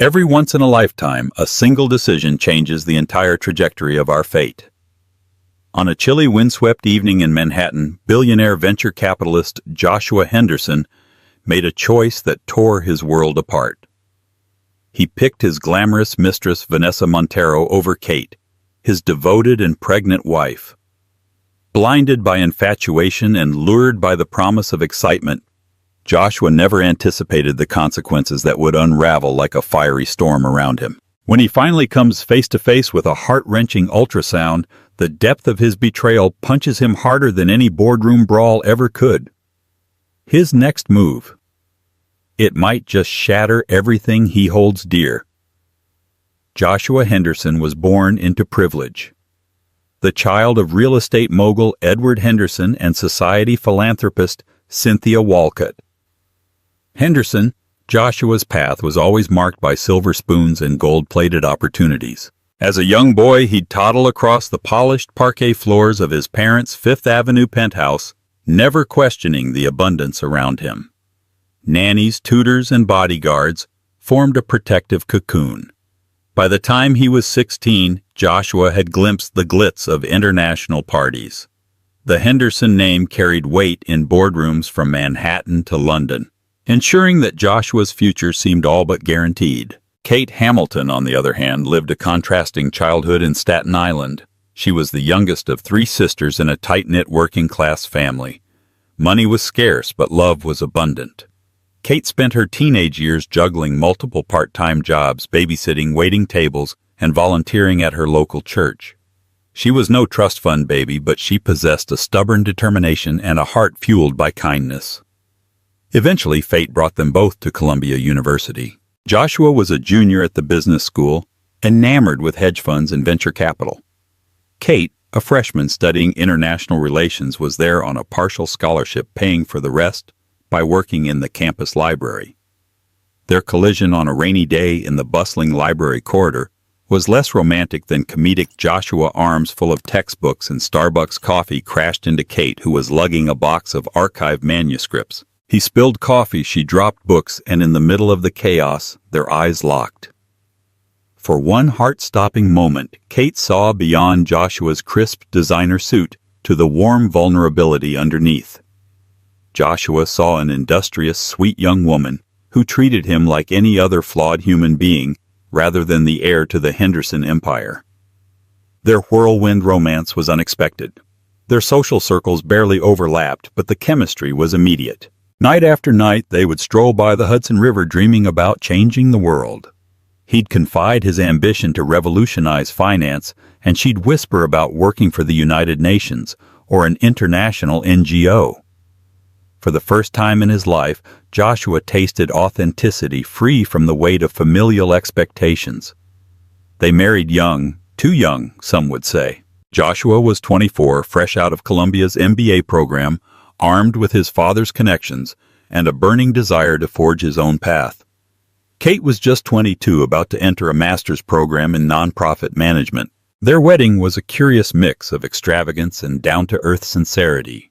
Every once in a lifetime, a single decision changes the entire trajectory of our fate. On a chilly, windswept evening in Manhattan, billionaire venture capitalist Joshua Henderson made a choice that tore his world apart. He picked his glamorous mistress Vanessa over Kate, his devoted and pregnant wife. Blinded by infatuation and lured by the promise of excitement, Joshua never anticipated the consequences that would unravel like a fiery storm around him. When he finally comes face to face with a heart-wrenching ultrasound, the depth of his betrayal punches him harder than any boardroom brawl ever could. His next move, it might just shatter everything he holds dear. Joshua Henderson was born into privilege. The child of real estate mogul Edward Henderson and society philanthropist Cynthia Walcott. Henderson, Joshua's path was always marked by silver spoons and gold-plated opportunities. As a young boy, he'd toddle across the polished parquet floors of his parents' Fifth Avenue penthouse, never questioning the abundance around him. Nannies, tutors, and bodyguards formed a protective cocoon. By the time he was 16, Joshua had glimpsed the glitz of international parties. The Henderson name carried weight in boardrooms from Manhattan to London, ensuring that Joshua's future seemed all but guaranteed. Kate Hamilton, on the other hand, lived a contrasting childhood in Staten Island. She was the youngest of 3 sisters in a tight-knit working-class family. Money was scarce, but love was abundant. Kate spent her teenage years juggling multiple part-time jobs, babysitting, waiting tables, and volunteering at her local church. She was no trust fund baby, but she possessed a stubborn determination and a heart fueled by kindness. Eventually, fate brought them both to Columbia University. Joshua was a junior at the business school, enamored with hedge funds and venture capital. Kate, a freshman studying international relations, was there on a partial scholarship, paying for the rest by working in the campus library. Their collision on a rainy day in the bustling library corridor was less romantic than comedic. Joshua, arms full of textbooks and Starbucks coffee, crashed into Kate, who was lugging a box of archived manuscripts. He spilled coffee, she dropped books, and in the middle of the chaos, their eyes locked. For one heart-stopping moment, Kate saw beyond Joshua's crisp designer suit to the warm vulnerability underneath. Joshua saw an industrious, sweet young woman who treated him like any other flawed human being rather than the heir to the Henderson empire. Their whirlwind romance was unexpected. Their social circles barely overlapped, but the chemistry was immediate. Night after night, they would stroll by the Hudson River dreaming about changing the world. He'd confide his ambition to revolutionize finance, and she'd whisper about working for the United Nations or an international NGO. For the first time in his life, Joshua tasted authenticity, free from the weight of familial expectations. They married young, too young, some would say. Joshua was 24, fresh out of Columbia's MBA program, armed with his father's connections and a burning desire to forge his own path. Kate was just 22, about to enter a master's program in nonprofit management. Their wedding was a curious mix of extravagance and down-to-earth sincerity.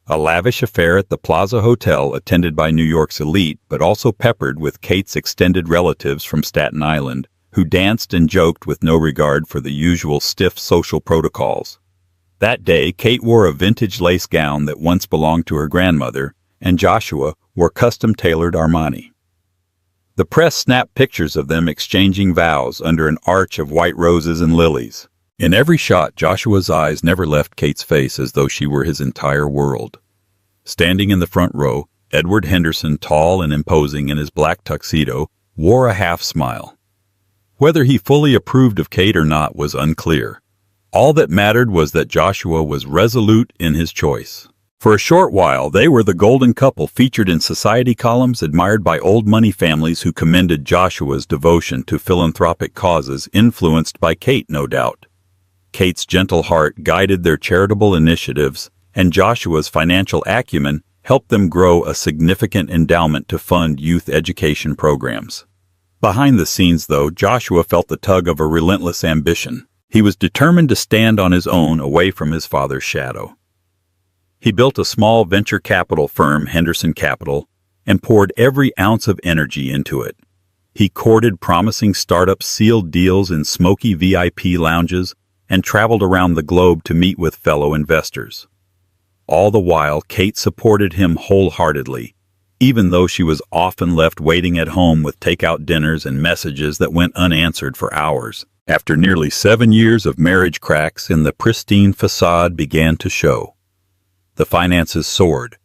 A lavish affair at the Plaza Hotel, attended by New York's elite, but also peppered with Kate's extended relatives from Staten Island, who danced and joked with no regard for the usual stiff social protocols. That day, Kate wore a vintage lace gown that once belonged to her grandmother, and Joshua wore custom-tailored Armani. The press snapped pictures of them exchanging vows under an arch of white roses and lilies. In every shot, Joshua's eyes never left Kate's face, as though she were his entire world. Standing in the front row, Edward Henderson, tall and imposing in his black tuxedo, wore a half-smile. Whether he fully approved of Kate or not was unclear. All that mattered was that Joshua was resolute in his choice. For a short while, they were the golden couple featured in society columns, admired by old money families who commended Joshua's devotion to philanthropic causes, influenced by Kate, no doubt. Kate's gentle heart guided their charitable initiatives, and Joshua's financial acumen helped them grow a significant endowment to fund youth education programs. Behind the scenes, though, Joshua felt the tug of a relentless ambition. He was determined to stand on his own, away from his father's shadow. He built a small venture capital firm, Henderson Capital, and poured every ounce of energy into it. He courted promising startup sealed deals in smoky VIP lounges and traveled around the globe to meet with fellow investors. All the while, Kate supported him wholeheartedly, even though she was often left waiting at home with takeout dinners and messages that went unanswered for hours. After nearly 7 years of marriage, cracks in the pristine facade began to show. The finances soared.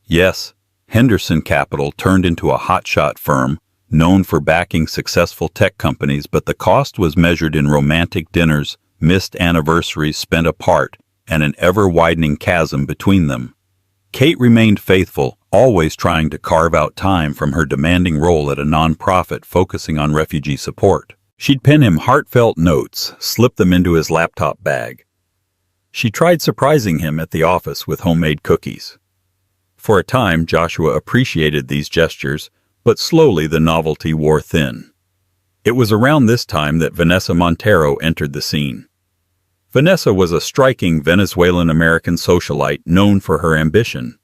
Yes, Henderson Capital turned into a hotshot firm known for backing successful tech companies, but the cost was measured in romantic dinners, missed anniversaries spent apart, and an ever-widening chasm between them. Kate remained faithful, always trying to carve out time from her demanding role at a nonprofit focusing on refugee support. She'd pen him heartfelt notes, slip them into his laptop bag. She tried surprising him at the office with homemade cookies. For a time, Joshua appreciated these gestures, but slowly the novelty wore thin. It was around this time that Vanessa Montero entered the scene. Vanessa was a striking Venezuelan-American socialite known for her ambition.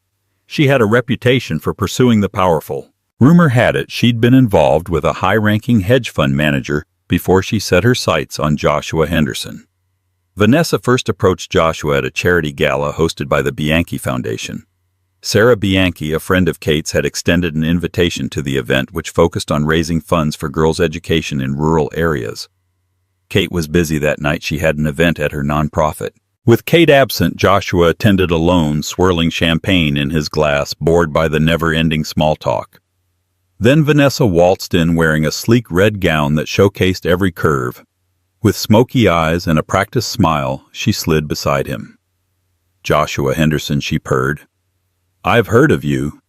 She had a reputation for pursuing the powerful. Rumor had it she'd been involved with a high-ranking hedge fund manager before she set her sights on Joshua Henderson. Vanessa first approached Joshua at a charity gala hosted by the Bianchi Foundation. Sarah Bianchi, a friend of Kate's, had extended an invitation to the event, which focused on raising funds for girls' education in rural areas. Kate was busy that night. She had an event at her nonprofit. With Kate absent, Joshua attended alone, swirling champagne in his glass, bored by the never-ending small talk. Then Vanessa waltzed in wearing a sleek red gown that showcased every curve. With smoky eyes and a practiced smile, she slid beside him. "Joshua Henderson," she purred. "I've heard of you."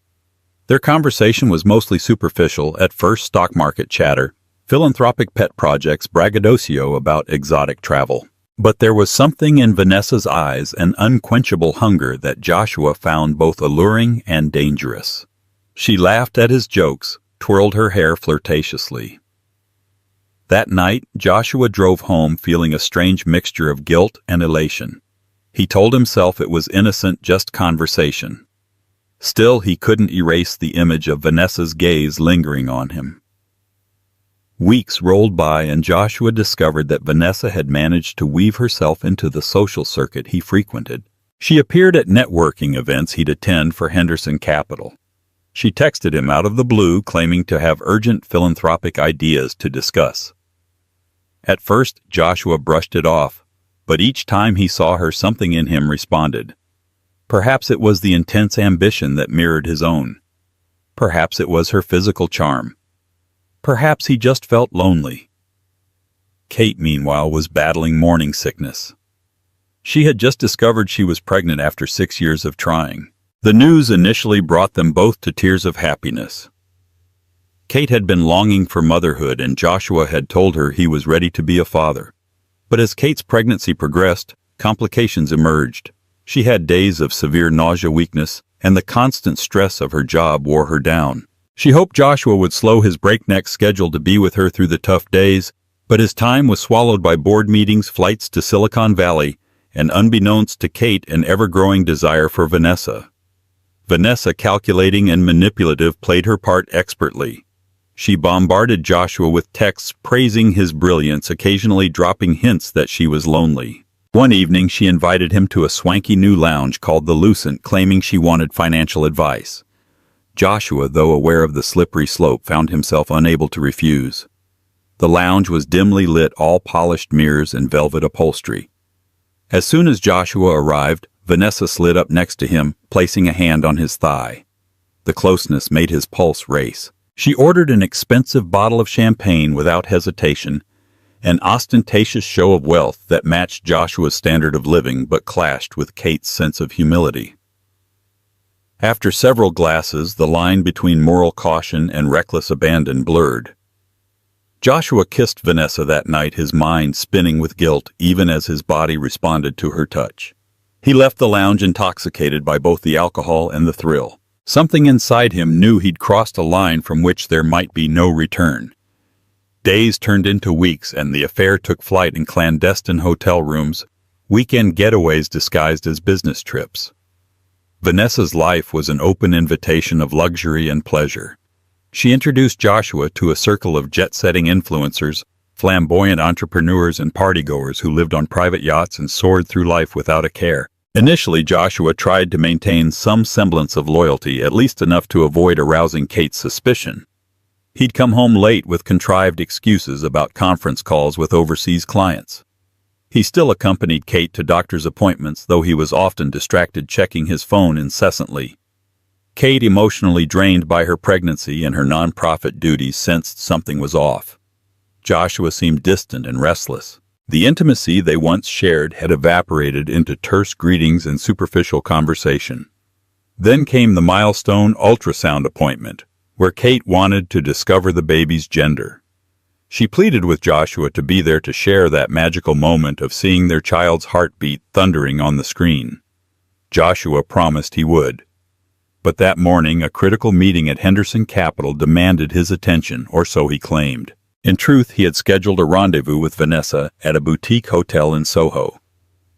Their conversation was mostly superficial, at first stock market chatter, philanthropic pet projects, braggadocio about exotic travel. But there was something in Vanessa's eyes, an unquenchable hunger that Joshua found both alluring and dangerous. She laughed at his jokes, twirled her hair flirtatiously. That night, Joshua drove home feeling a strange mixture of guilt and elation. He told himself it was innocent, just conversation. Still, he couldn't erase the image of Vanessa's gaze lingering on him. Weeks rolled by, and Joshua discovered that Vanessa had managed to weave herself into the social circuit he frequented. She appeared at networking events he'd attend for Henderson Capital. She texted him out of the blue, claiming to have urgent philanthropic ideas to discuss. At first, Joshua brushed it off, but each time he saw her, something in him responded. Perhaps it was the intense ambition that mirrored his own. Perhaps it was her physical charm. Perhaps he just felt lonely. Kate, meanwhile, was battling morning sickness. She had just discovered she was pregnant after 6 years of trying. The news initially brought them both to tears of happiness. Kate had been longing for motherhood, and Joshua had told her he was ready to be a father. But as Kate's pregnancy progressed, complications emerged. She had days of severe nausea, weakness, and the constant stress of her job wore her down. She hoped Joshua would slow his breakneck schedule to be with her through the tough days, but his time was swallowed by board meetings, flights to Silicon Valley, and unbeknownst to Kate, an ever-growing desire for Vanessa. Vanessa, calculating and manipulative, played her part expertly. She bombarded Joshua with texts praising his brilliance, occasionally dropping hints that she was lonely. One evening, she invited him to a swanky new lounge called The Lucent, claiming she wanted financial advice. Joshua, though aware of the slippery slope, found himself unable to refuse. The lounge was dimly lit, all polished mirrors and velvet upholstery. As soon as Joshua arrived, Vanessa slid up next to him, placing a hand on his thigh. The closeness made his pulse race. She ordered an expensive bottle of champagne without hesitation, an ostentatious show of wealth that matched Joshua's standard of living but clashed with Kate's sense of humility. After several glasses, the line between moral caution and reckless abandon blurred. Joshua kissed Vanessa that night, his mind spinning with guilt even as his body responded to her touch. He left the lounge intoxicated by both the alcohol and the thrill. Something inside him knew he'd crossed a line from which there might be no return. Days turned into weeks, and the affair took flight in clandestine hotel rooms, weekend getaways disguised as business trips. Vanessa's life was an open invitation of luxury and pleasure. She introduced Joshua to a circle of jet-setting influencers, flamboyant entrepreneurs and partygoers who lived on private yachts and soared through life without a care. Initially, Joshua tried to maintain some semblance of loyalty, at least enough to avoid arousing Kate's suspicion. He'd come home late with contrived excuses about conference calls with overseas clients. He still accompanied Kate to doctor's appointments, though he was often distracted checking his phone incessantly. Kate, emotionally drained by her pregnancy and her nonprofit duties, sensed something was off. Joshua seemed distant and restless. The intimacy they once shared had evaporated into terse greetings and superficial conversation. Then came the milestone ultrasound appointment, where Kate wanted to discover the baby's gender. She pleaded with Joshua to be there to share that magical moment of seeing their child's heartbeat thundering on the screen. Joshua promised he would. But that morning, a critical meeting at Henderson Capital demanded his attention, or so he claimed. In truth, he had scheduled a rendezvous with Vanessa at a boutique hotel in Soho.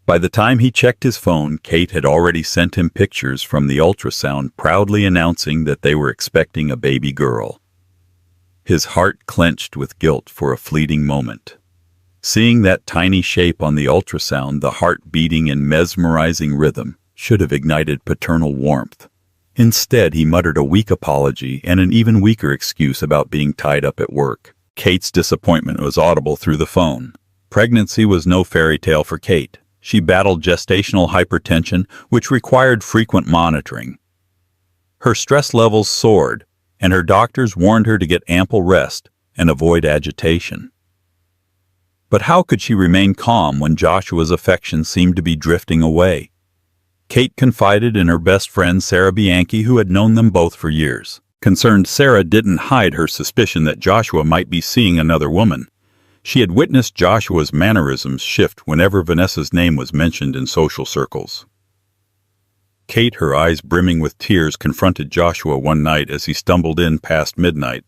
By the time he checked his phone, Kate had already sent him pictures from the ultrasound, proudly announcing that they were expecting a baby girl. His heart clenched with guilt for a fleeting moment. Seeing that tiny shape on the ultrasound, the heart beating in mesmerizing rhythm, should have ignited paternal warmth. Instead, he muttered a weak apology and an even weaker excuse about being tied up at work. Kate's disappointment was audible through the phone. Pregnancy was no fairy tale for Kate. She battled gestational hypertension, which required frequent monitoring. Her stress levels soared, and her doctors warned her to get ample rest and avoid agitation. But how could she remain calm when Joshua's affection seemed to be drifting away? Kate confided in her best friend Sarah Bianchi, who had known them both for years. Concerned, Sarah didn't hide her suspicion that Joshua might be seeing another woman. She had witnessed Joshua's mannerisms shift whenever Vanessa's name was mentioned in social circles. Kate, her eyes brimming with tears, confronted Joshua one night as he stumbled in past midnight.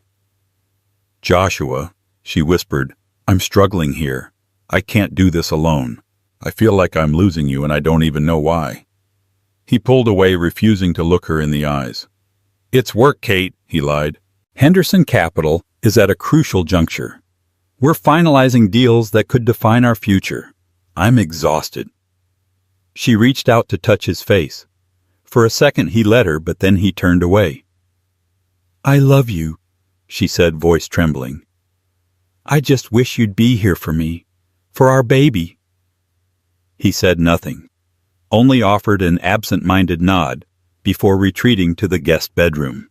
"Joshua," she whispered, "I'm struggling here. I can't do this alone. I feel like I'm losing you and I don't even know why." He pulled away, refusing to look her in the eyes. "It's work, Kate," he lied. "Henderson Capital is at a crucial juncture. We're finalizing deals that could define our future. I'm exhausted." She reached out to touch his face. For a second he let her, but then he turned away. "I love you," she said, voice trembling. "I just wish you'd be here for me, for our baby." He said nothing, only offered an absent-minded nod before retreating to the guest bedroom.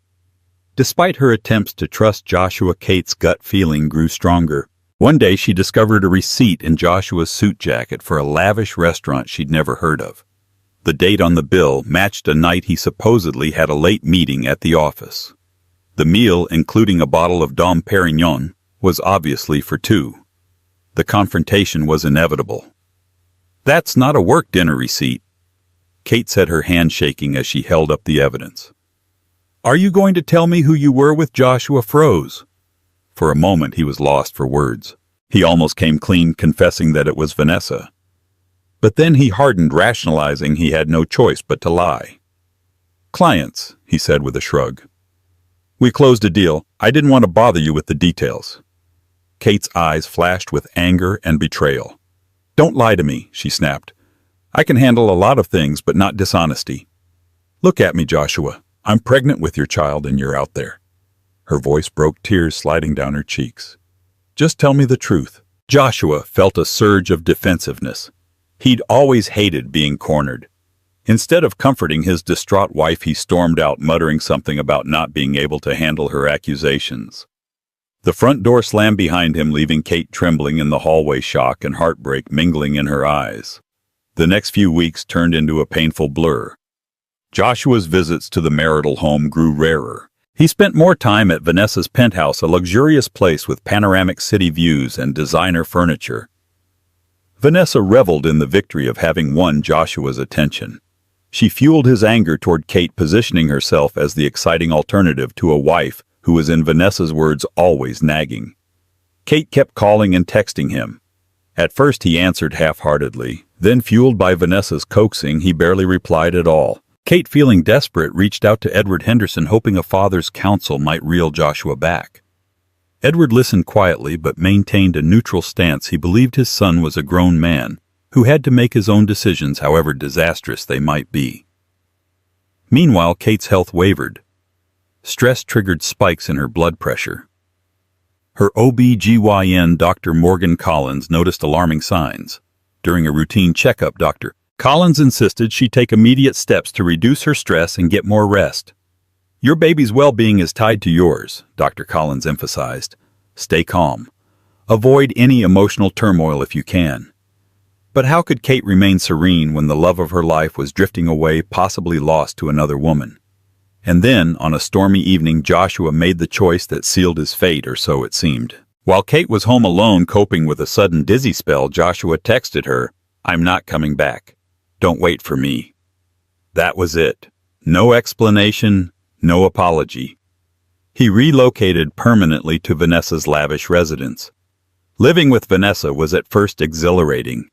Despite her attempts to trust Joshua, Kate's gut feeling grew stronger. One day she discovered a receipt in Joshua's suit jacket for a lavish restaurant she'd never heard of. The date on the bill matched a night he supposedly had a late meeting at the office. The meal, including a bottle of Dom Perignon, was obviously for two. The confrontation was inevitable. "That's not a work dinner receipt." Kate said, her hand shaking as she held up the evidence. "Are you going to tell me who you were with?" Joshua froze. For a moment he was lost for words. He almost came clean, confessing that it was Vanessa. But then he hardened, rationalizing he had no choice but to lie. "Clients," he said with a shrug. "We closed a deal. I didn't want to bother you with the details." Kate's eyes flashed with anger and betrayal. "Don't lie to me," she snapped. "I can handle a lot of things, but not dishonesty. Look at me, Joshua. I'm pregnant with your child and you're out there." Her voice broke, tears sliding down her cheeks. "Just tell me the truth." Joshua felt a surge of defensiveness. He'd always hated being cornered. Instead of comforting his distraught wife, he stormed out, muttering something about not being able to handle her accusations. The front door slammed behind him, leaving Kate trembling in the hallway, shock and heartbreak mingling in her eyes. The next few weeks turned into a painful blur. Joshua's visits to the marital home grew rarer. He spent more time at Vanessa's penthouse, a luxurious place with panoramic city views and designer furniture. Vanessa reveled in the victory of having won Joshua's attention. She fueled his anger toward Kate, positioning herself as the exciting alternative to a wife who was, in Vanessa's words, always nagging. Kate kept calling and texting him. At first he answered half-heartedly, then, fueled by Vanessa's coaxing, he barely replied at all. Kate, feeling desperate, reached out to Edward Henderson, hoping a father's counsel might reel Joshua back. Edward listened quietly but maintained a neutral stance. He believed his son was a grown man who had to make his own decisions, however disastrous they might be. Meanwhile, Kate's health wavered. Stress triggered spikes in her blood pressure. Her OB/GYN, Dr. Morgan Collins, noticed alarming signs. During a routine checkup, Dr. Collins insisted she take immediate steps to reduce her stress and get more rest. "Your baby's well-being is tied to yours," Dr. Collins emphasized. "Stay calm. Avoid any emotional turmoil if you can." But how could Kate remain serene when the love of her life was drifting away, possibly lost to another woman? And then, on a stormy evening, Joshua made the choice that sealed his fate, or so it seemed. While Kate was home alone coping with a sudden dizzy spell, Joshua texted her, "I'm not coming back. Don't wait for me." That was it. No explanation, no apology. He relocated permanently to Vanessa's lavish residence. Living with Vanessa was at first exhilarating.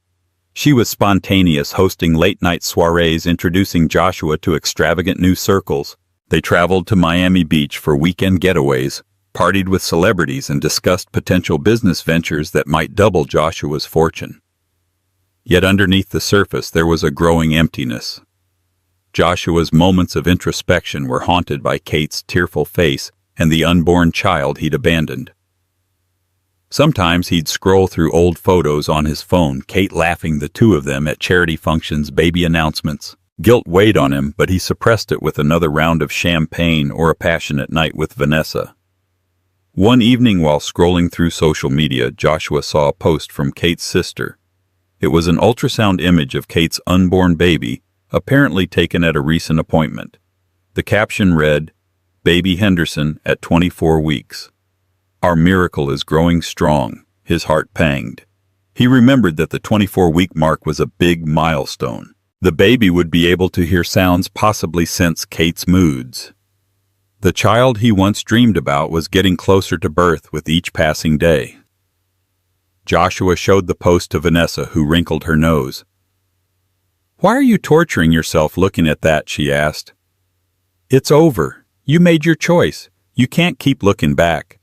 She was spontaneous, hosting late-night soirees, introducing Joshua to extravagant new circles. They traveled to Miami Beach for weekend getaways, partied with celebrities, and discussed potential business ventures that might double Joshua's fortune. Yet underneath the surface there was a growing emptiness. Joshua's moments of introspection were haunted by Kate's tearful face and the unborn child he'd abandoned. Sometimes he'd scroll through old photos on his phone, Kate laughing, the two of them at charity functions, baby announcements. Guilt weighed on him, but he suppressed it with another round of champagne or a passionate night with Vanessa. One evening while scrolling through social media, Joshua saw a post from Kate's sister. It was an ultrasound image of Kate's unborn baby, apparently taken at a recent appointment. The caption read, "Baby Henderson at 24 weeks. Our miracle is growing strong." His heart panged. He remembered that the 24-week mark was a big milestone. The baby would be able to hear sounds, possibly sense Kate's moods. The child he once dreamed about was getting closer to birth with each passing day. Joshua showed the post to Vanessa, who wrinkled her nose. "Why are you torturing yourself looking at that?" she asked. "It's over. You made your choice. You can't keep looking back."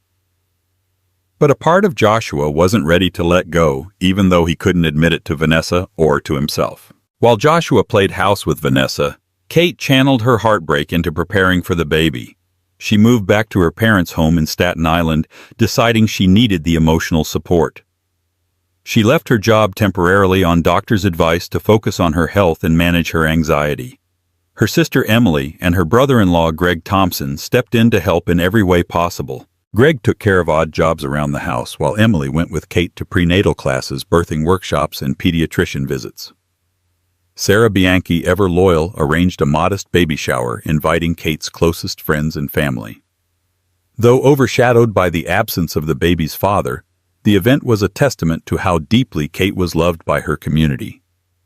But a part of Joshua wasn't ready to let go, even though he couldn't admit it to Vanessa or to himself. While Joshua played house with Vanessa, Kate channeled her heartbreak into preparing for the baby. She moved back to her parents' home in Staten Island, deciding she needed the emotional support. She left her job temporarily on doctor's advice to focus on her health and manage her anxiety. Her sister Emily and her brother-in-law Greg Thompson stepped in to help in every way possible. Greg took care of odd jobs around the house, while Emily went with Kate to prenatal classes, birthing workshops, and pediatrician visits. Sarah Bianchi, ever loyal, arranged a modest baby shower, inviting Kate's closest friends and family. Though overshadowed by the absence of the baby's father, the event was a testament to how deeply Kate was loved by her community.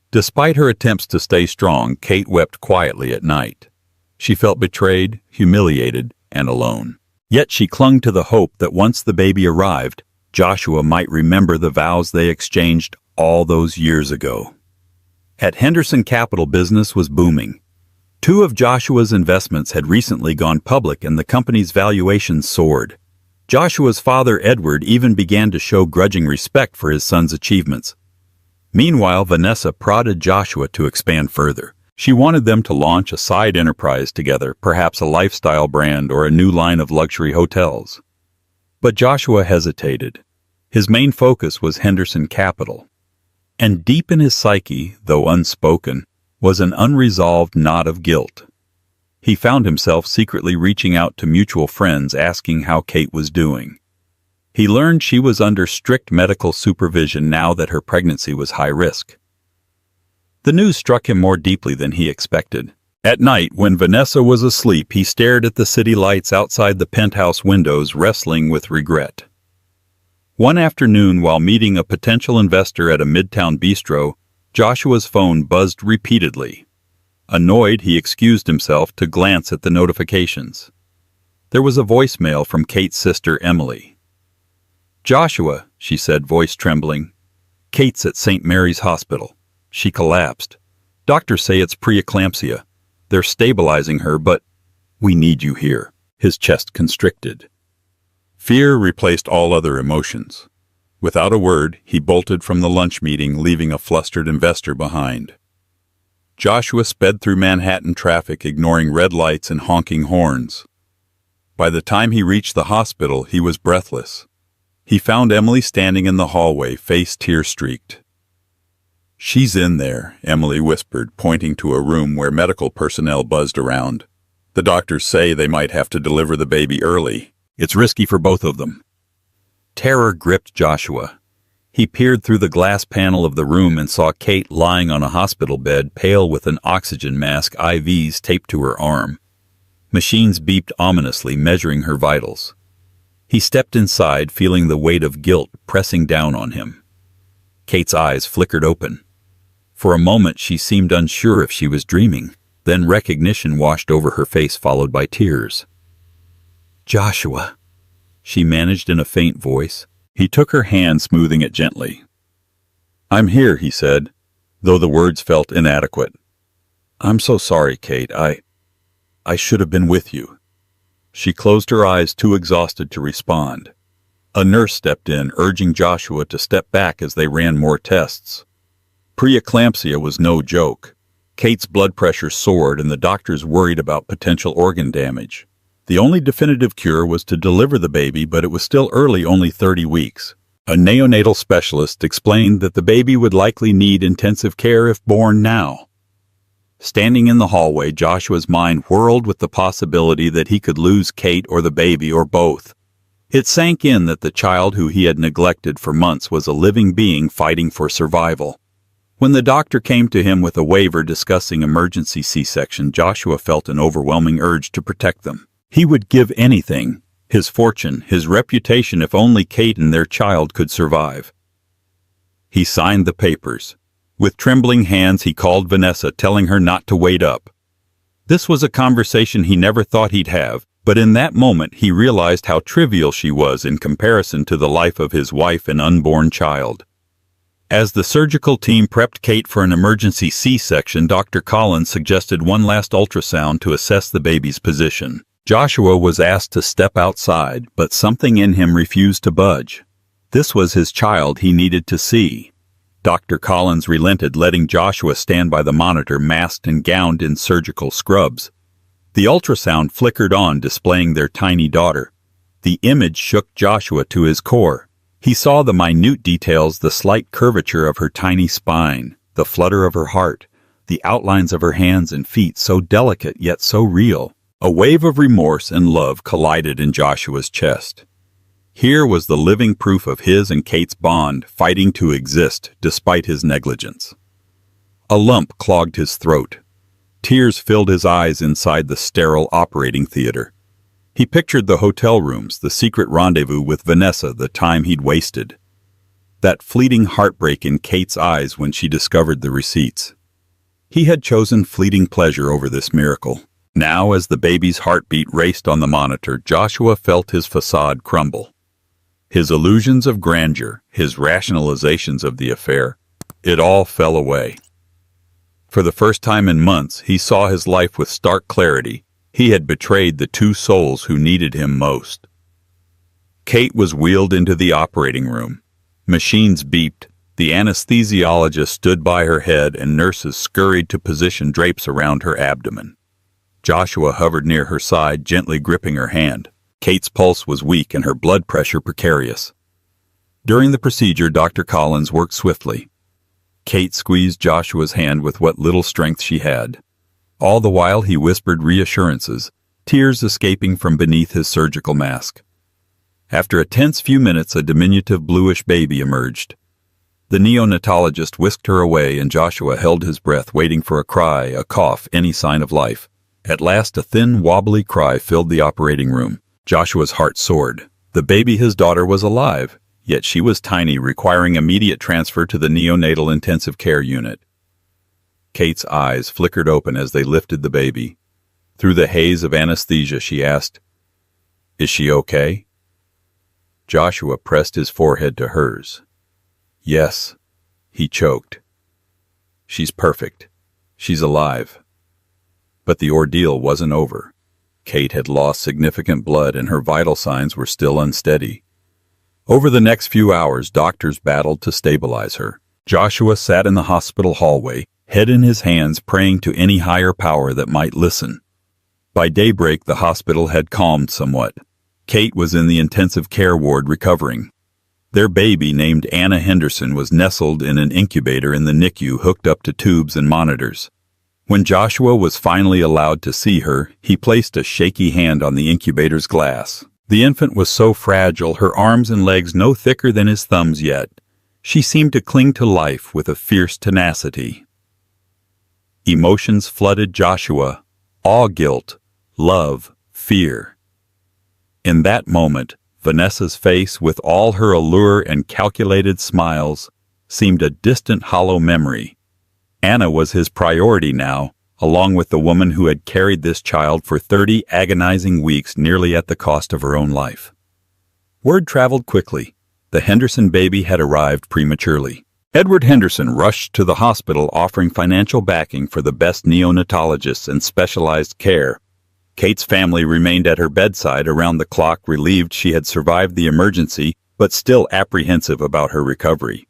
Despite her attempts to stay strong, Kate wept quietly at night. She felt betrayed, humiliated, and alone. Yet she clung to the hope that once the baby arrived, Joshua might remember the vows they exchanged all those years ago. At Henderson Capital, business was booming. Two of Joshua's investments had recently gone public and the company's valuations soared. Joshua's father, Edward, even began to show grudging respect for his son's achievements. Meanwhile, Vanessa prodded Joshua to expand further. She wanted them to launch a side enterprise together, perhaps a lifestyle brand or a new line of luxury hotels. But Joshua hesitated. His main focus was Henderson Capital. And deep in his psyche, though unspoken, was an unresolved knot of guilt. He found himself secretly reaching out to mutual friends asking how Kate was doing. He learned she was under strict medical supervision now that her pregnancy was high risk. The news struck him more deeply than he expected. At night, when Vanessa was asleep, he stared at the city lights outside the penthouse windows, wrestling with regret. One afternoon, while meeting a potential investor at a midtown bistro, Joshua's phone buzzed repeatedly. Annoyed, he excused himself to glance at the notifications. There was a voicemail from Kate's sister, Emily. "Joshua," she said, voice trembling. "Kate's at St. Mary's Hospital. She collapsed. Doctors say it's preeclampsia. They're stabilizing her, but we need you here." His chest constricted. Fear replaced all other emotions. Without a word, he bolted from the lunch meeting, leaving a flustered investor behind. Joshua sped through Manhattan traffic, ignoring red lights and honking horns. By the time he reached the hospital, he was breathless. He found Emily standing in the hallway, face tear-streaked. "She's in there," Emily whispered, pointing to a room where medical personnel buzzed around. "The doctors say they might have to deliver the baby early. It's risky for both of them." Terror gripped Joshua. He peered through the glass panel of the room and saw Kate lying on a hospital bed, pale with an oxygen mask, IVs taped to her arm. Machines beeped ominously, measuring her vitals. He stepped inside, feeling the weight of guilt pressing down on him. Kate's eyes flickered open. For a moment she seemed unsure if she was dreaming. Then recognition washed over her face, followed by tears. "Joshua," she managed in a faint voice. He took her hand, smoothing it gently. "I'm here," he said, though the words felt inadequate. "I'm so sorry, Kate. I should have been with you." She closed her eyes, too exhausted to respond. A nurse stepped in, urging Joshua to step back as they ran more tests. Preeclampsia was no joke. Kate's blood pressure soared, and the doctors worried about potential organ damage. The only definitive cure was to deliver the baby, but it was still early, only 30 weeks. A neonatal specialist explained that the baby would likely need intensive care if born now. Standing in the hallway, Joshua's mind whirled with the possibility that he could lose Kate or the baby, or both. It sank in that the child who he had neglected for months was a living being fighting for survival. When the doctor came to him with a waiver discussing emergency C-section, Joshua felt an overwhelming urge to protect them. He would give anything, his fortune, his reputation, if only Kate and their child could survive. He signed the papers. With trembling hands, he called Vanessa, telling her not to wait up. This was a conversation he never thought he'd have, but in that moment he realized how trivial she was in comparison to the life of his wife and unborn child. As the surgical team prepped Kate for an emergency C-section, Dr. Collins suggested one last ultrasound to assess the baby's position. Joshua was asked to step outside, but something in him refused to budge. This was his child he needed to see. Dr. Collins relented, letting Joshua stand by the monitor, masked and gowned in surgical scrubs. The ultrasound flickered on, displaying their tiny daughter. The image shook Joshua to his core. He saw the minute details, the slight curvature of her tiny spine, the flutter of her heart, the outlines of her hands and feet, so delicate yet so real. A wave of remorse and love collided in Joshua's chest. Here was the living proof of his and Kate's bond, fighting to exist despite his negligence. A lump clogged his throat. Tears filled his eyes inside the sterile operating theater. He pictured the hotel rooms, the secret rendezvous with Vanessa, the time he'd wasted. That fleeting heartbreak in Kate's eyes when she discovered the receipts. He had chosen fleeting pleasure over this miracle. Now, as the baby's heartbeat raced on the monitor, Joshua felt his facade crumble. His illusions of grandeur, his rationalizations of the affair, it all fell away. For the first time in months, he saw his life with stark clarity. He had betrayed the two souls who needed him most. Kate was wheeled into the operating room. Machines beeped, the anesthesiologist stood by her head, and nurses scurried to position drapes around her abdomen. Joshua hovered near her side, gently gripping her hand. Kate's pulse was weak and her blood pressure precarious. During the procedure, Dr. Collins worked swiftly. Kate squeezed Joshua's hand with what little strength she had. All the while he whispered reassurances, tears escaping from beneath his surgical mask. After a tense few minutes, a diminutive bluish baby emerged. The neonatologist whisked her away, and Joshua held his breath, waiting for a cry, a cough, any sign of life. At last, a thin, wobbly cry filled the operating room. Joshua's heart soared. The baby, his daughter, was alive, yet she was tiny, requiring immediate transfer to the neonatal intensive care unit. Kate's eyes flickered open as they lifted the baby. Through the haze of anesthesia, she asked, "Is she okay?" Joshua pressed his forehead to hers. "Yes," he choked. "She's perfect. She's alive." But the ordeal wasn't over. Kate had lost significant blood and her vital signs were still unsteady. Over the next few hours, doctors battled to stabilize her. Joshua sat in the hospital hallway, head in his hands, praying to any higher power that might listen. By daybreak, the hospital had calmed somewhat. Kate was in the intensive care ward recovering. Their baby, named Anna Henderson, was nestled in an incubator in the NICU, hooked up to tubes and monitors. When Joshua was finally allowed to see her, he placed a shaky hand on the incubator's glass. The infant was so fragile, her arms and legs no thicker than his thumbs yet. She seemed to cling to life with a fierce tenacity. Emotions flooded Joshua: awe, guilt, love, fear. In that moment, Vanessa's face, with all her allure and calculated smiles, seemed a distant, hollow memory. Anna was his priority now, along with the woman who had carried this child for 30 agonizing weeks, nearly at the cost of her own life. Word traveled quickly. The Henderson baby had arrived prematurely. Edward Henderson rushed to the hospital, offering financial backing for the best neonatologists and specialized care. Kate's family remained at her bedside around the clock, relieved she had survived the emergency, but still apprehensive about her recovery.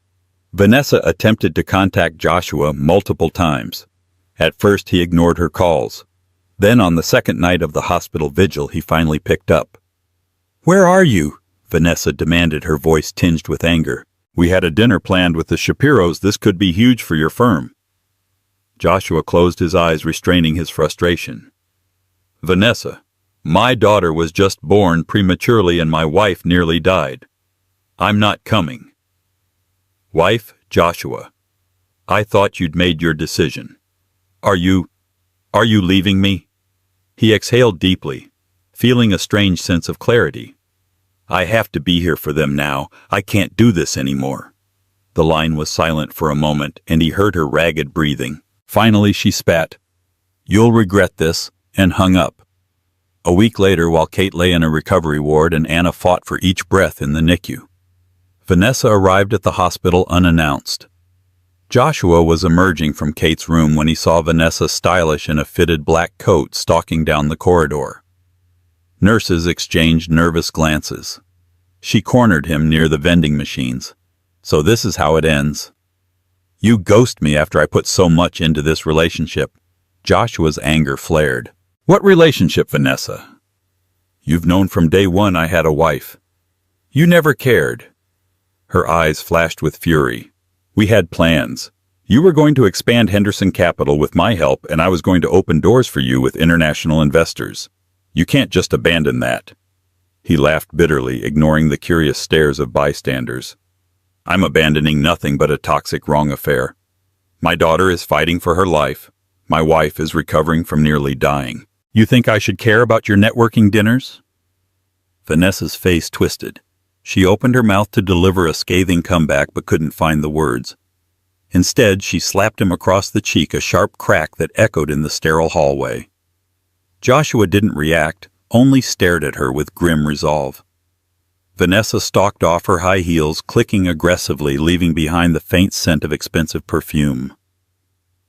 Vanessa attempted to contact Joshua multiple times. At first, he ignored her calls. Then, on the second night of the hospital vigil, he finally picked up. "Where are you?" Vanessa demanded, her voice tinged with anger. "We had a dinner planned with the Shapiros. This could be huge for your firm." Joshua closed his eyes, restraining his frustration. "Vanessa, my daughter was just born prematurely and my wife nearly died. I'm not coming." "Wife, Joshua, I thought you'd made your decision. Are you leaving me?" He exhaled deeply, feeling a strange sense of clarity. "I have to be here for them now. I can't do this anymore." The line was silent for a moment, and he heard her ragged breathing. Finally, she spat, "You'll regret this," and hung up. A week later, while Kate lay in a recovery ward and Anna fought for each breath in the NICU, Vanessa arrived at the hospital unannounced. Joshua was emerging from Kate's room when he saw Vanessa, stylish in a fitted black coat, stalking down the corridor. Nurses exchanged nervous glances. She cornered him near the vending machines. "So this is how it ends. You ghost me after I put so much into this relationship." Joshua's anger flared. "What relationship, Vanessa? You've known from day one I had a wife. You never cared." Her eyes flashed with fury. "We had plans. You were going to expand Henderson Capital with my help, and I was going to open doors for you with international investors. You can't just abandon that." He laughed bitterly, ignoring the curious stares of bystanders. "I'm abandoning nothing but a toxic wrong affair. My daughter is fighting for her life. My wife is recovering from nearly dying. You think I should care about your networking dinners?" Vanessa's face twisted. She opened her mouth to deliver a scathing comeback but couldn't find the words. Instead, she slapped him across the cheek, a sharp crack that echoed in the sterile hallway. Joshua didn't react, only stared at her with grim resolve. Vanessa stalked off her high heels, clicking aggressively, leaving behind the faint scent of expensive perfume.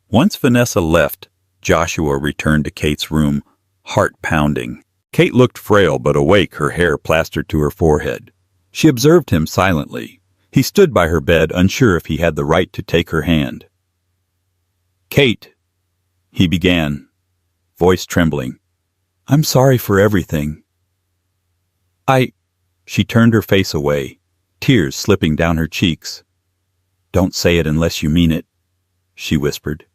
Once Vanessa left, Joshua returned to Kate's room, heart pounding. Kate looked frail but awake, her hair plastered to her forehead. She observed him silently. He stood by her bed, unsure if he had the right to take her hand. "Kate," he began, voice trembling, "I'm sorry for everything." She turned her face away, tears slipping down her cheeks. "Don't say it unless you mean it," she whispered.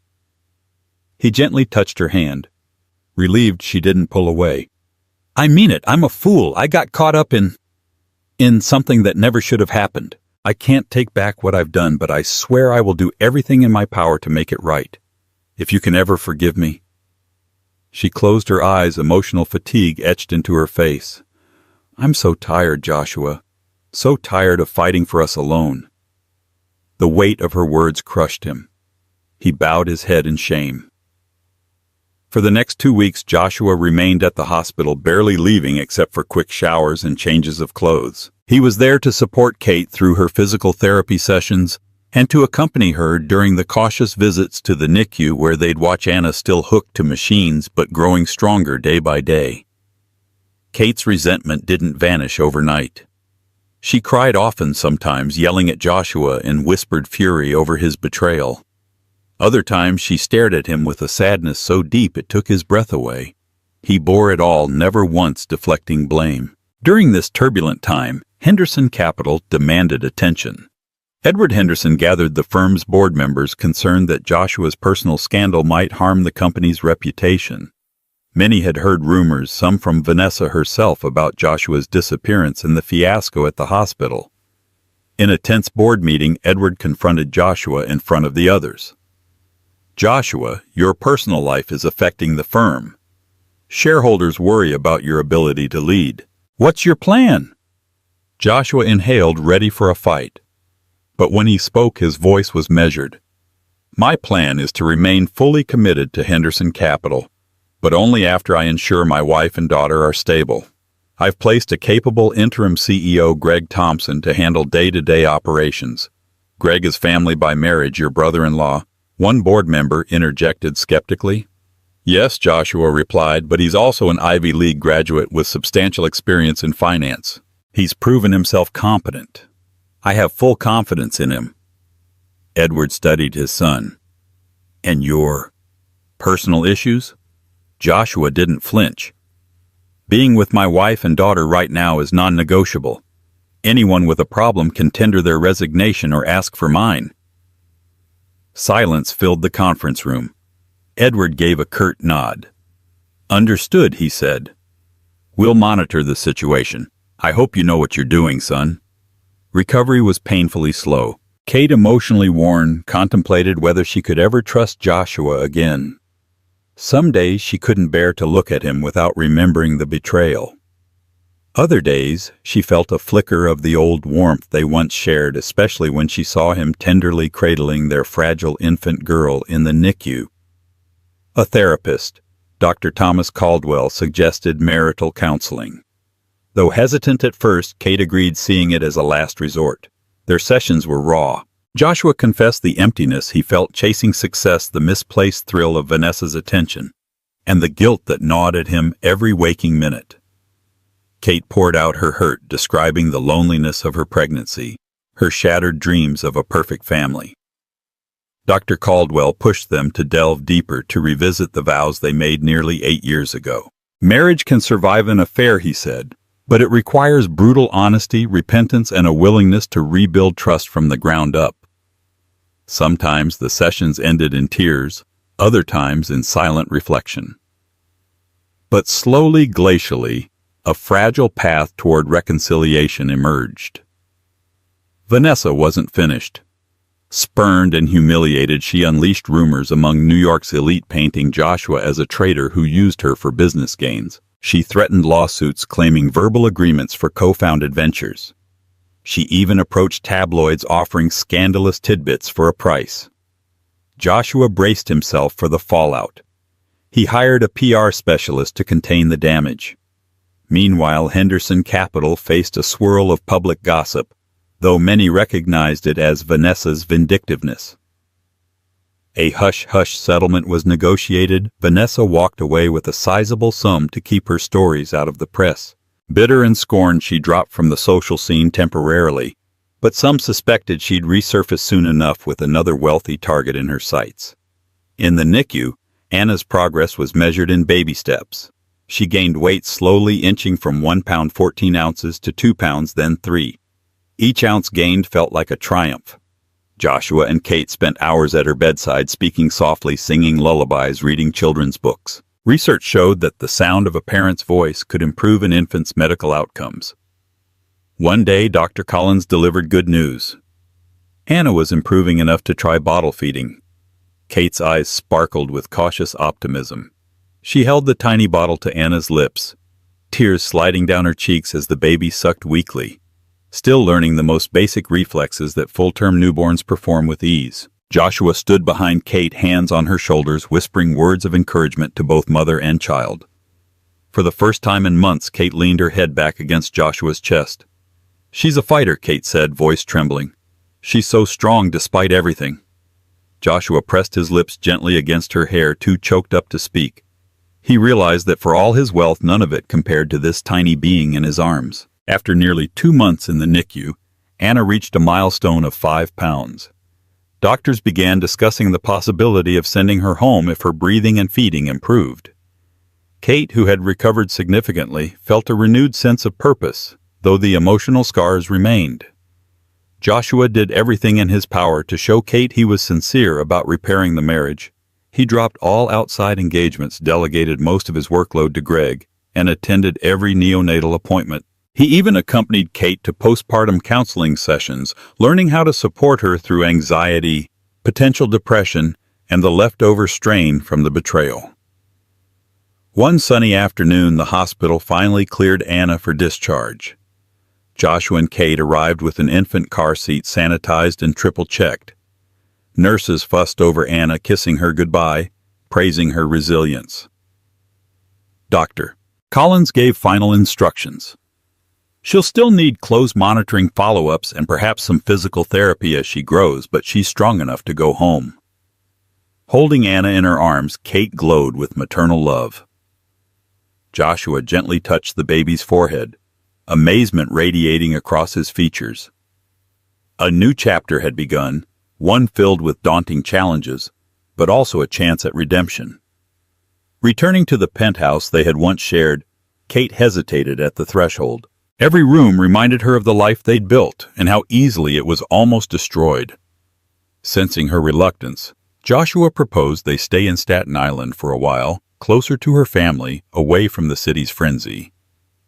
He gently touched her hand, relieved she didn't pull away. "I mean it. I'm a fool. I got caught up in something that never should have happened. I can't take back what I've done, but I swear I will do everything in my power to make it right. If you can ever forgive me." She closed her eyes, emotional fatigue etched into her face. "I'm so tired, Joshua. So tired of fighting for us alone." The weight of her words crushed him. He bowed his head in shame. For the next 2 weeks, Joshua remained at the hospital, barely leaving except for quick showers and changes of clothes. He was there to support Kate through her physical therapy sessions and to accompany her during the cautious visits to the NICU where they'd watch Anna still hooked to machines but growing stronger day by day. Kate's resentment didn't vanish overnight. She cried often sometimes, yelling at Joshua in whispered fury over his betrayal. Other times she stared at him with a sadness so deep it took his breath away. He bore it all, never once deflecting blame. During this turbulent time, Henderson Capital demanded attention. Edward Henderson gathered the firm's board members concerned that Joshua's personal scandal might harm the company's reputation. Many had heard rumors, some from Vanessa herself, about Joshua's disappearance and the fiasco at the hospital. In a tense board meeting, Edward confronted Joshua in front of the others. "Joshua, your personal life is affecting the firm. Shareholders worry about your ability to lead. What's your plan?" Joshua inhaled, ready for a fight. But when he spoke, his voice was measured. "My plan is to remain fully committed to Henderson Capital, but only after I ensure my wife and daughter are stable. I've placed a capable interim CEO, Greg Thompson, to handle day-to-day operations. Greg is family by marriage, your brother-in-law." One board member interjected skeptically. "Yes," Joshua replied, "but he's also an Ivy League graduate with substantial experience in finance. He's proven himself competent. I have full confidence in him." Edward studied his son. "And your personal issues?" Joshua didn't flinch. "Being with my wife and daughter right now is non-negotiable. Anyone with a problem can tender their resignation or ask for mine." Silence filled the conference room. Edward gave a curt nod. "Understood," he said. "We'll monitor the situation. I hope you know what you're doing, son." Recovery was painfully slow. Kate, emotionally worn, contemplated whether she could ever trust Joshua again. Some days she couldn't bear to look at him without remembering the betrayal. Other days she felt a flicker of the old warmth they once shared, especially when she saw him tenderly cradling their fragile infant girl in the NICU. A therapist, Dr. Thomas Caldwell, suggested marital counseling. Though hesitant at first, Kate agreed, seeing it as a last resort. Their sessions were raw. Joshua confessed the emptiness he felt chasing success, the misplaced thrill of Vanessa's attention, and the guilt that gnawed at him every waking minute. Kate poured out her hurt, describing the loneliness of her pregnancy, her shattered dreams of a perfect family. Dr. Caldwell pushed them to delve deeper, to revisit the vows they made nearly 8 years ago. "Marriage can survive an affair," he said, "but it requires brutal honesty, repentance, and a willingness to rebuild trust from the ground up." Sometimes the sessions ended in tears, other times in silent reflection. But slowly, glacially, a fragile path toward reconciliation emerged. Vanessa wasn't finished. Spurned and humiliated, she unleashed rumors among New York's elite, painting Joshua as a traitor who used her for business gains. She threatened lawsuits, claiming verbal agreements for co-founded ventures. She even approached tabloids, offering scandalous tidbits for a price. Joshua braced himself for the fallout. He hired a PR specialist to contain the damage. Meanwhile, Henderson Capital faced a swirl of public gossip, though many recognized it as Vanessa's vindictiveness. A hush-hush settlement was negotiated. Vanessa walked away with a sizable sum to keep her stories out of the press. Bitter and scorned, she dropped from the social scene temporarily, but some suspected she'd resurface soon enough with another wealthy target in her sights. In the NICU, Anna's progress was measured in baby steps. She gained weight slowly, inching from 1 pound 14 ounces to 2 pounds, then 3. Each ounce gained felt like a triumph. Joshua and Kate spent hours at her bedside, speaking softly, singing lullabies, reading children's books. Research showed that the sound of a parent's voice could improve an infant's medical outcomes. One day, Dr. Collins delivered good news. Anna was improving enough to try bottle feeding. Kate's eyes sparkled with cautious optimism. She held the tiny bottle to Anna's lips, tears sliding down her cheeks as the baby sucked weakly, still learning the most basic reflexes that full-term newborns perform with ease. Joshua stood behind Kate, hands on her shoulders, whispering words of encouragement to both mother and child. For the first time in months, Kate leaned her head back against Joshua's chest. "She's a fighter," Kate said, voice trembling. She's so strong despite everything. Joshua pressed his lips gently against her hair, too choked up to speak. He realized that for all his wealth, none of it compared to this tiny being in his arms. After nearly 2 months in the NICU, Anna reached a milestone of 5 pounds. Doctors began discussing the possibility of sending her home if her breathing and feeding improved. Kate, who had recovered significantly, felt a renewed sense of purpose, though the emotional scars remained. Joshua did everything in his power to show Kate he was sincere about repairing the marriage. He dropped all outside engagements, delegated most of his workload to Greg, and attended every neonatal appointment. He even accompanied Kate to postpartum counseling sessions, learning how to support her through anxiety, potential depression, and the leftover strain from the betrayal. One sunny afternoon, the hospital finally cleared Anna for discharge. Joshua and Kate arrived with an infant car seat sanitized and triple-checked. Nurses fussed over Anna, kissing her goodbye, praising her resilience. Dr. Collins gave final instructions. She'll still need close monitoring follow-ups and perhaps some physical therapy as she grows, but she's strong enough to go home. Holding Anna in her arms, Kate glowed with maternal love. Joshua gently touched the baby's forehead, amazement radiating across his features. A new chapter had begun, one filled with daunting challenges, but also a chance at redemption. Returning to the penthouse they had once shared, Kate hesitated at the threshold. Every room reminded her of the life they'd built and how easily it was almost destroyed. Sensing her reluctance, Joshua proposed they stay in Staten Island for a while, closer to her family, away from the city's frenzy.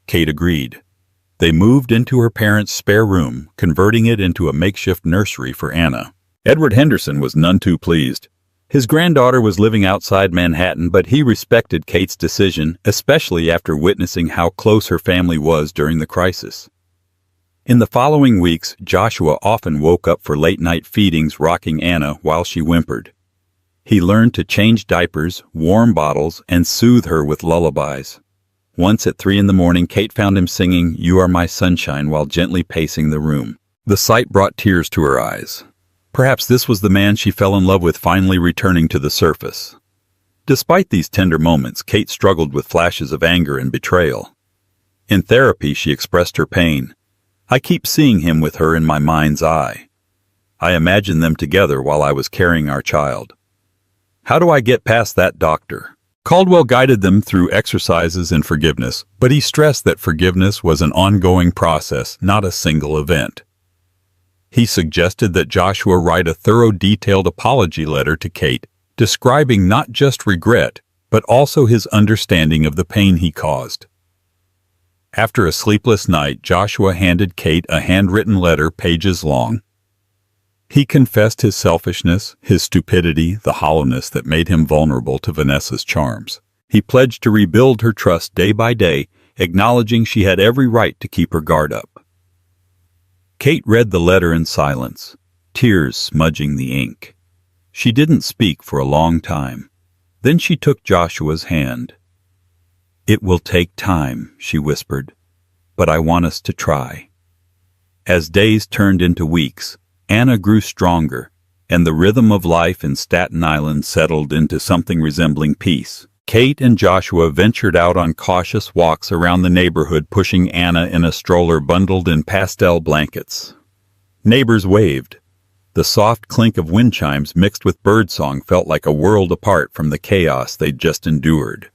Kate agreed. They moved into her parents' spare room, converting it into a makeshift nursery for Anna. Edward Henderson was none too pleased. His granddaughter was living outside Manhattan, but he respected Kate's decision, especially after witnessing how close her family was during the crisis. In the following weeks, Joshua often woke up for late-night feedings, rocking Anna while she whimpered. He learned to change diapers, warm bottles, and soothe her with lullabies. Once at 3 a.m, Kate found him singing "You Are My Sunshine" while gently pacing the room. The sight brought tears to her eyes. Perhaps this was the man she fell in love with finally returning to the surface. Despite these tender moments, Kate struggled with flashes of anger and betrayal. In therapy, she expressed her pain. "I keep seeing him with her in my mind's eye. I imagined them together while I was carrying our child. How do I get past that, doctor?" Caldwell guided them through exercises in forgiveness, but he stressed that forgiveness was an ongoing process, not a single event. He suggested that Joshua write a thorough, detailed apology letter to Kate, describing not just regret, but also his understanding of the pain he caused. After a sleepless night, Joshua handed Kate a handwritten letter pages long. He confessed his selfishness, his stupidity, the hollowness that made him vulnerable to Vanessa's charms. He pledged to rebuild her trust day by day, acknowledging she had every right to keep her guard up. Kate read the letter in silence, tears smudging the ink. She didn't speak for a long time. Then she took Joshua's hand. "It will take time," she whispered, "but I want us to try." As days turned into weeks, Anna grew stronger, and the rhythm of life in Staten Island settled into something resembling peace. Kate and Joshua ventured out on cautious walks around the neighborhood, pushing Anna in a stroller bundled in pastel blankets. Neighbors waved. The soft clink of wind chimes mixed with birdsong felt like a world apart from the chaos they'd just endured.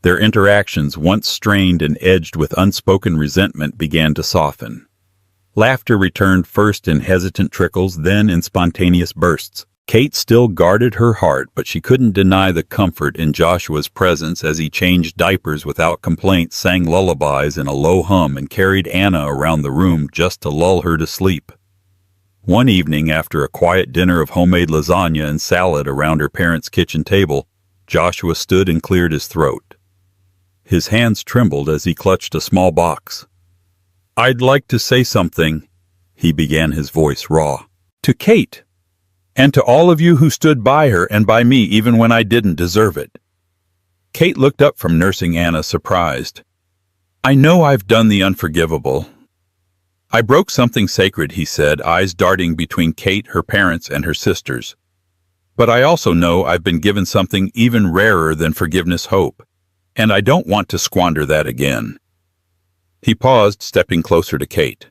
Their interactions, once strained and edged with unspoken resentment, began to soften. Laughter returned, first in hesitant trickles, then in spontaneous bursts. Kate still guarded her heart, but she couldn't deny the comfort in Joshua's presence as he changed diapers without complaint, sang lullabies in a low hum, and carried Anna around the room just to lull her to sleep. One evening, after a quiet dinner of homemade lasagna and salad around her parents' kitchen table, Joshua stood and cleared his throat. His hands trembled as he clutched a small box. "I'd like to say something," he began, his voice raw, "to Kate, and to all of you who stood by her and by me even when I didn't deserve it." Kate looked up from nursing Anna, surprised. "I know I've done the unforgivable. "I broke something sacred," he said, eyes darting between Kate, her parents, and her sisters. "But I also know I've been given something even rarer than forgiveness, hope, and I don't want to squander that again." He paused, stepping closer to Kate.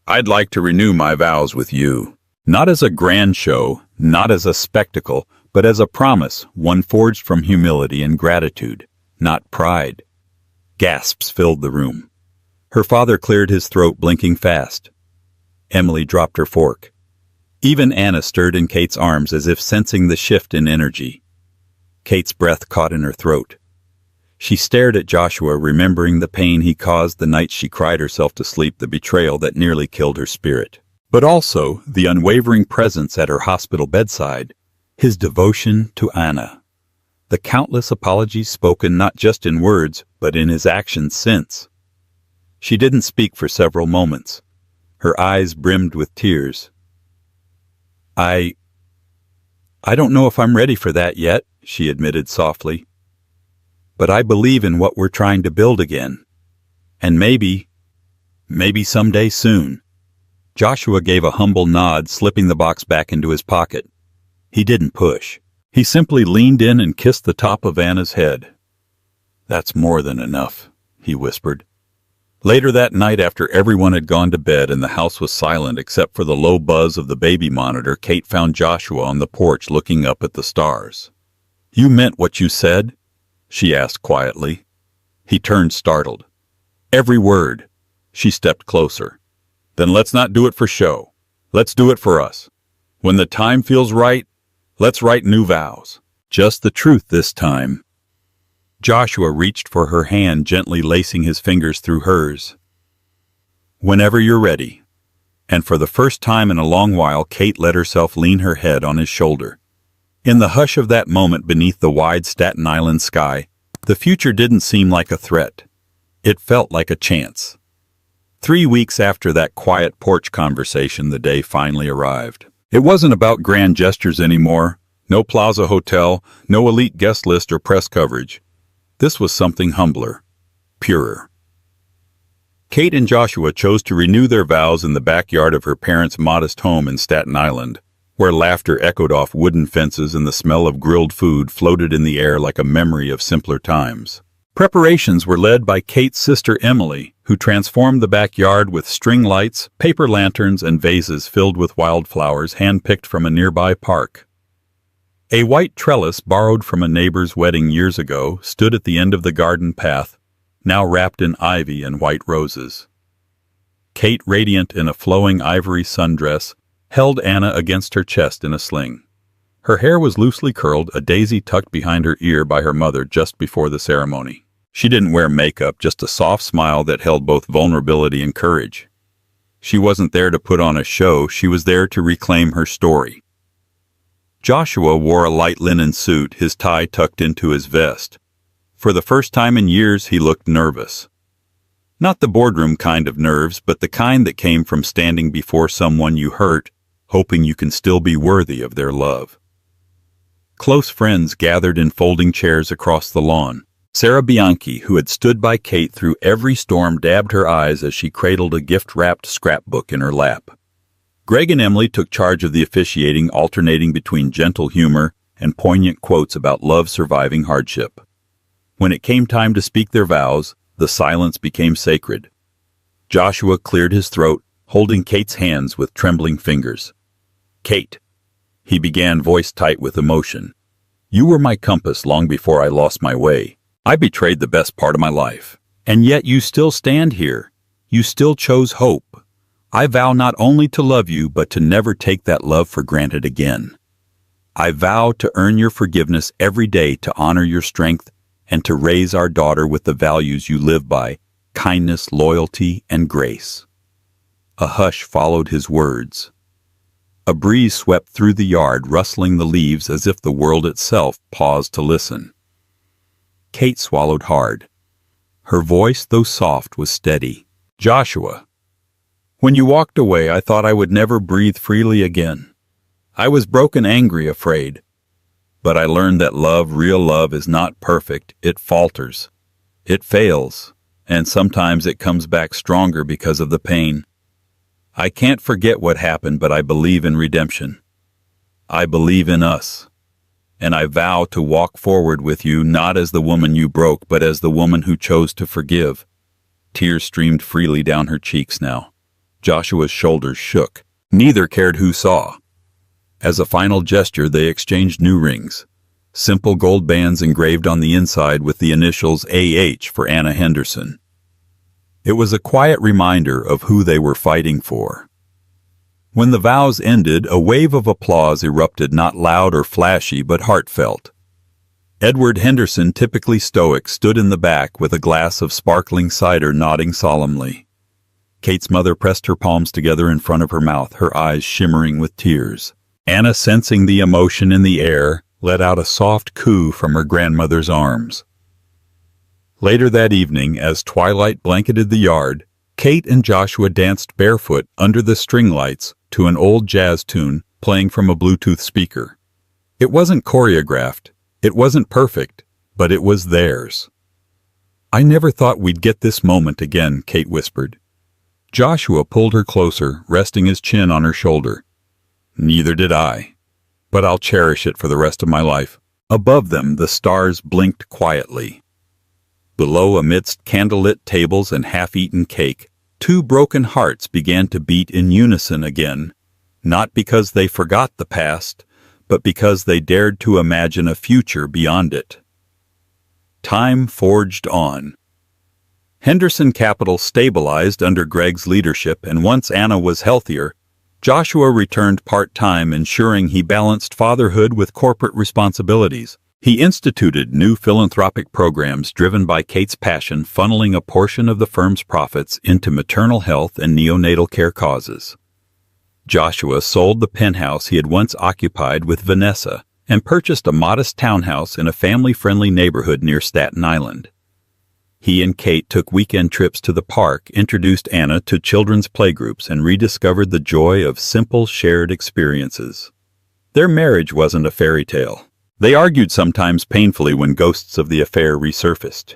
"I'd like to renew my vows with you. Not as a grand show, not as a spectacle, but as a promise, one forged from humility and gratitude, not pride." Gasps filled the room. Her father cleared his throat, blinking fast. Emily dropped her fork. Even Anna stirred in Kate's arms as if sensing the shift in energy. Kate's breath caught in her throat. She stared at Joshua, remembering the pain he caused the night she cried herself to sleep, the betrayal that nearly killed her spirit. But also the unwavering presence at her hospital bedside, his devotion to Anna. The countless apologies spoken not just in words, but in his actions since. She didn't speak for several moments. Her eyes brimmed with tears. I don't know if I'm ready for that yet," she admitted softly. "But I believe in what we're trying to build again. And maybe someday soon." Joshua gave a humble nod, slipping the box back into his pocket. He didn't push. He simply leaned in and kissed the top of Anna's head. "That's more than enough," he whispered. Later that night, after everyone had gone to bed and the house was silent except for the low buzz of the baby monitor, Kate found Joshua on the porch looking up at the stars. "You meant what you said?" she asked quietly. He turned, startled. "Every word." She stepped closer. "Then let's not do it for show. Let's do it for us. When the time feels right, let's write new vows. Just the truth this time." Joshua reached for her hand, gently lacing his fingers through hers. "Whenever you're ready." And for the first time in a long while, Kate let herself lean her head on his shoulder. In the hush of that moment beneath the wide Staten Island sky, the future didn't seem like a threat. It felt like a chance. 3 weeks after that quiet porch conversation, the day finally arrived. It wasn't about grand gestures anymore. No Plaza Hotel, no elite guest list or press coverage. This was something humbler, purer. Kate and Joshua chose to renew their vows in the backyard of her parents' modest home in Staten Island, where laughter echoed off wooden fences and the smell of grilled food floated in the air like a memory of simpler times. Preparations were led by Kate's sister Emily, who transformed the backyard with string lights, paper lanterns, and vases filled with wildflowers hand-picked from a nearby park. A white trellis borrowed from a neighbor's wedding years ago stood at the end of the garden path, now wrapped in ivy and white roses. Kate, radiant in a flowing ivory sundress, held Anna against her chest in a sling. Her hair was loosely curled, a daisy tucked behind her ear by her mother just before the ceremony. She didn't wear makeup, just a soft smile that held both vulnerability and courage. She wasn't there to put on a show, she was there to reclaim her story. Joshua wore a light linen suit, his tie tucked into his vest. For the first time in years, he looked nervous. Not the boardroom kind of nerves, but the kind that came from standing before someone you hurt, hoping you can still be worthy of their love. Close friends gathered in folding chairs across the lawn. Sarah Bianchi, who had stood by Kate through every storm, dabbed her eyes as she cradled a gift-wrapped scrapbook in her lap. Greg and Emily took charge of the officiating, alternating between gentle humor and poignant quotes about love surviving hardship. When it came time to speak their vows, the silence became sacred. Joshua cleared his throat, holding Kate's hands with trembling fingers. "Kate," he began, voice tight with emotion, "you were my compass long before I lost my way. I betrayed the best part of my life. And yet you still stand here. You still chose hope. I vow not only to love you, but to never take that love for granted again. I vow to earn your forgiveness every day, to honor your strength, and to raise our daughter with the values you live by, kindness, loyalty, and grace." A hush followed his words. A breeze swept through the yard, rustling the leaves as if the world itself paused to listen. Kate swallowed hard. Her voice, though soft, was steady. "Joshua, when you walked away, I thought I would never breathe freely again. I was broken, angry, afraid. But I learned that love, real love, is not perfect. It falters. It fails. And sometimes it comes back stronger because of the pain. I can't forget what happened, but I believe in redemption. I believe in us. And I vow to walk forward with you not as the woman you broke, but as the woman who chose to forgive. Tears streamed freely down her cheeks now. Joshua's shoulders shook. Neither cared who saw. As a final gesture, they exchanged new rings. Simple gold bands engraved on the inside with the initials AH for Anna Henderson. It was a quiet reminder of who they were fighting for. When the vows ended, a wave of applause erupted, not loud or flashy, but heartfelt. Edward Henderson, typically stoic, stood in the back with a glass of sparkling cider, nodding solemnly. Kate's mother pressed her palms together in front of her mouth, her eyes shimmering with tears. Anna, sensing the emotion in the air, let out a soft coo from her grandmother's arms. Later that evening, as twilight blanketed the yard, Kate and Joshua danced barefoot under the string lights to an old jazz tune playing from a Bluetooth speaker. It wasn't choreographed, it wasn't perfect, but it was theirs. "I never thought we'd get this moment again," Kate whispered. Joshua pulled her closer, resting his chin on her shoulder. "Neither did I, but I'll cherish it for the rest of my life." Above them, the stars blinked quietly. Below, amidst candlelit tables and half-eaten cake, two broken hearts began to beat in unison again, not because they forgot the past, but because they dared to imagine a future beyond it. Time forged on. Henderson Capital stabilized under Greg's leadership, and once Anna was healthier, Joshua returned part-time, ensuring he balanced fatherhood with corporate responsibilities. He instituted new philanthropic programs driven by Kate's passion, funneling a portion of the firm's profits into maternal health and neonatal care causes. Joshua sold the penthouse he had once occupied with Vanessa and purchased a modest townhouse in a family-friendly neighborhood near Staten Island. He and Kate took weekend trips to the park, introduced Anna to children's playgroups, and rediscovered the joy of simple, shared experiences. Their marriage wasn't a fairy tale. They argued sometimes painfully when ghosts of the affair resurfaced.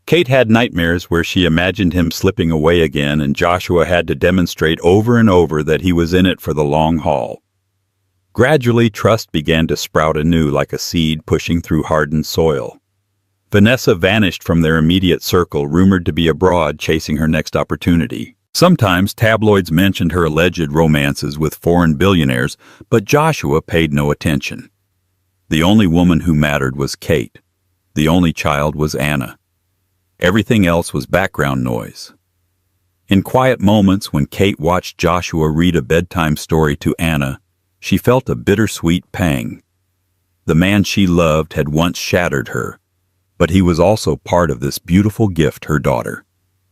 Kate had nightmares where she imagined him slipping away again, and Joshua had to demonstrate over and over that he was in it for the long haul. Gradually, trust began to sprout anew like a seed pushing through hardened soil. Vanessa vanished from their immediate circle, rumored to be abroad chasing her next opportunity. Sometimes tabloids mentioned her alleged romances with foreign billionaires, but Joshua paid no attention. The only woman who mattered was Kate. The only child was Anna. Everything else was background noise. In quiet moments when Kate watched Joshua read a bedtime story to Anna, she felt a bittersweet pang. The man she loved had once shattered her, but he was also part of this beautiful gift, her daughter.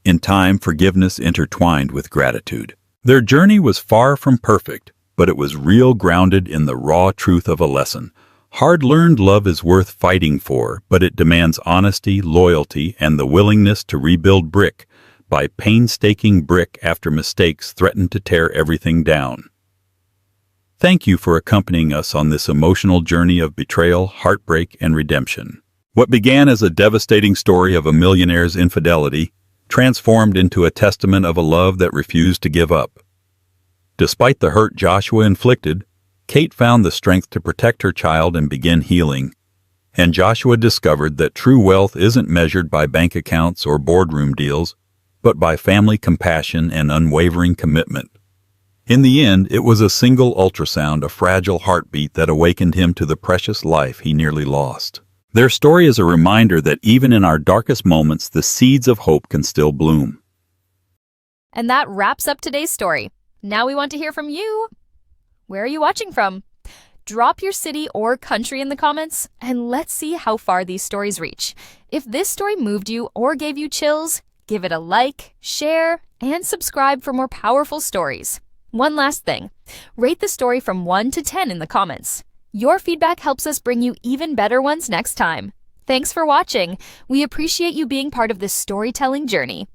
In time, forgiveness intertwined with gratitude. Their journey was far from perfect, but it was real, grounded in the raw truth of a lesson. Hard-learned love is worth fighting for, but it demands honesty, loyalty, and the willingness to rebuild brick by painstaking brick after mistakes threaten to tear everything down. Thank you for accompanying us on this emotional journey of betrayal, heartbreak, and redemption. What began as a devastating story of a millionaire's infidelity transformed into a testament of a love that refused to give up. Despite the hurt Joshua inflicted, Kate found the strength to protect her child and begin healing, and Joshua discovered that true wealth isn't measured by bank accounts or boardroom deals, but by family compassion and unwavering commitment. In the end, it was a single ultrasound, a fragile heartbeat that awakened him to the precious life he nearly lost. Their story is a reminder that even in our darkest moments, the seeds of hope can still bloom. And that wraps up today's story. Now we want to hear from you. Where are you watching from? Drop your city or country in the comments, and let's see how far these stories reach. If this story moved you or gave you chills, give it a like, share, and subscribe for more powerful stories. One last thing, rate the story from 1 to 10 in the comments. Your feedback helps us bring you even better ones next time. Thanks for watching. We appreciate you being part of this storytelling journey.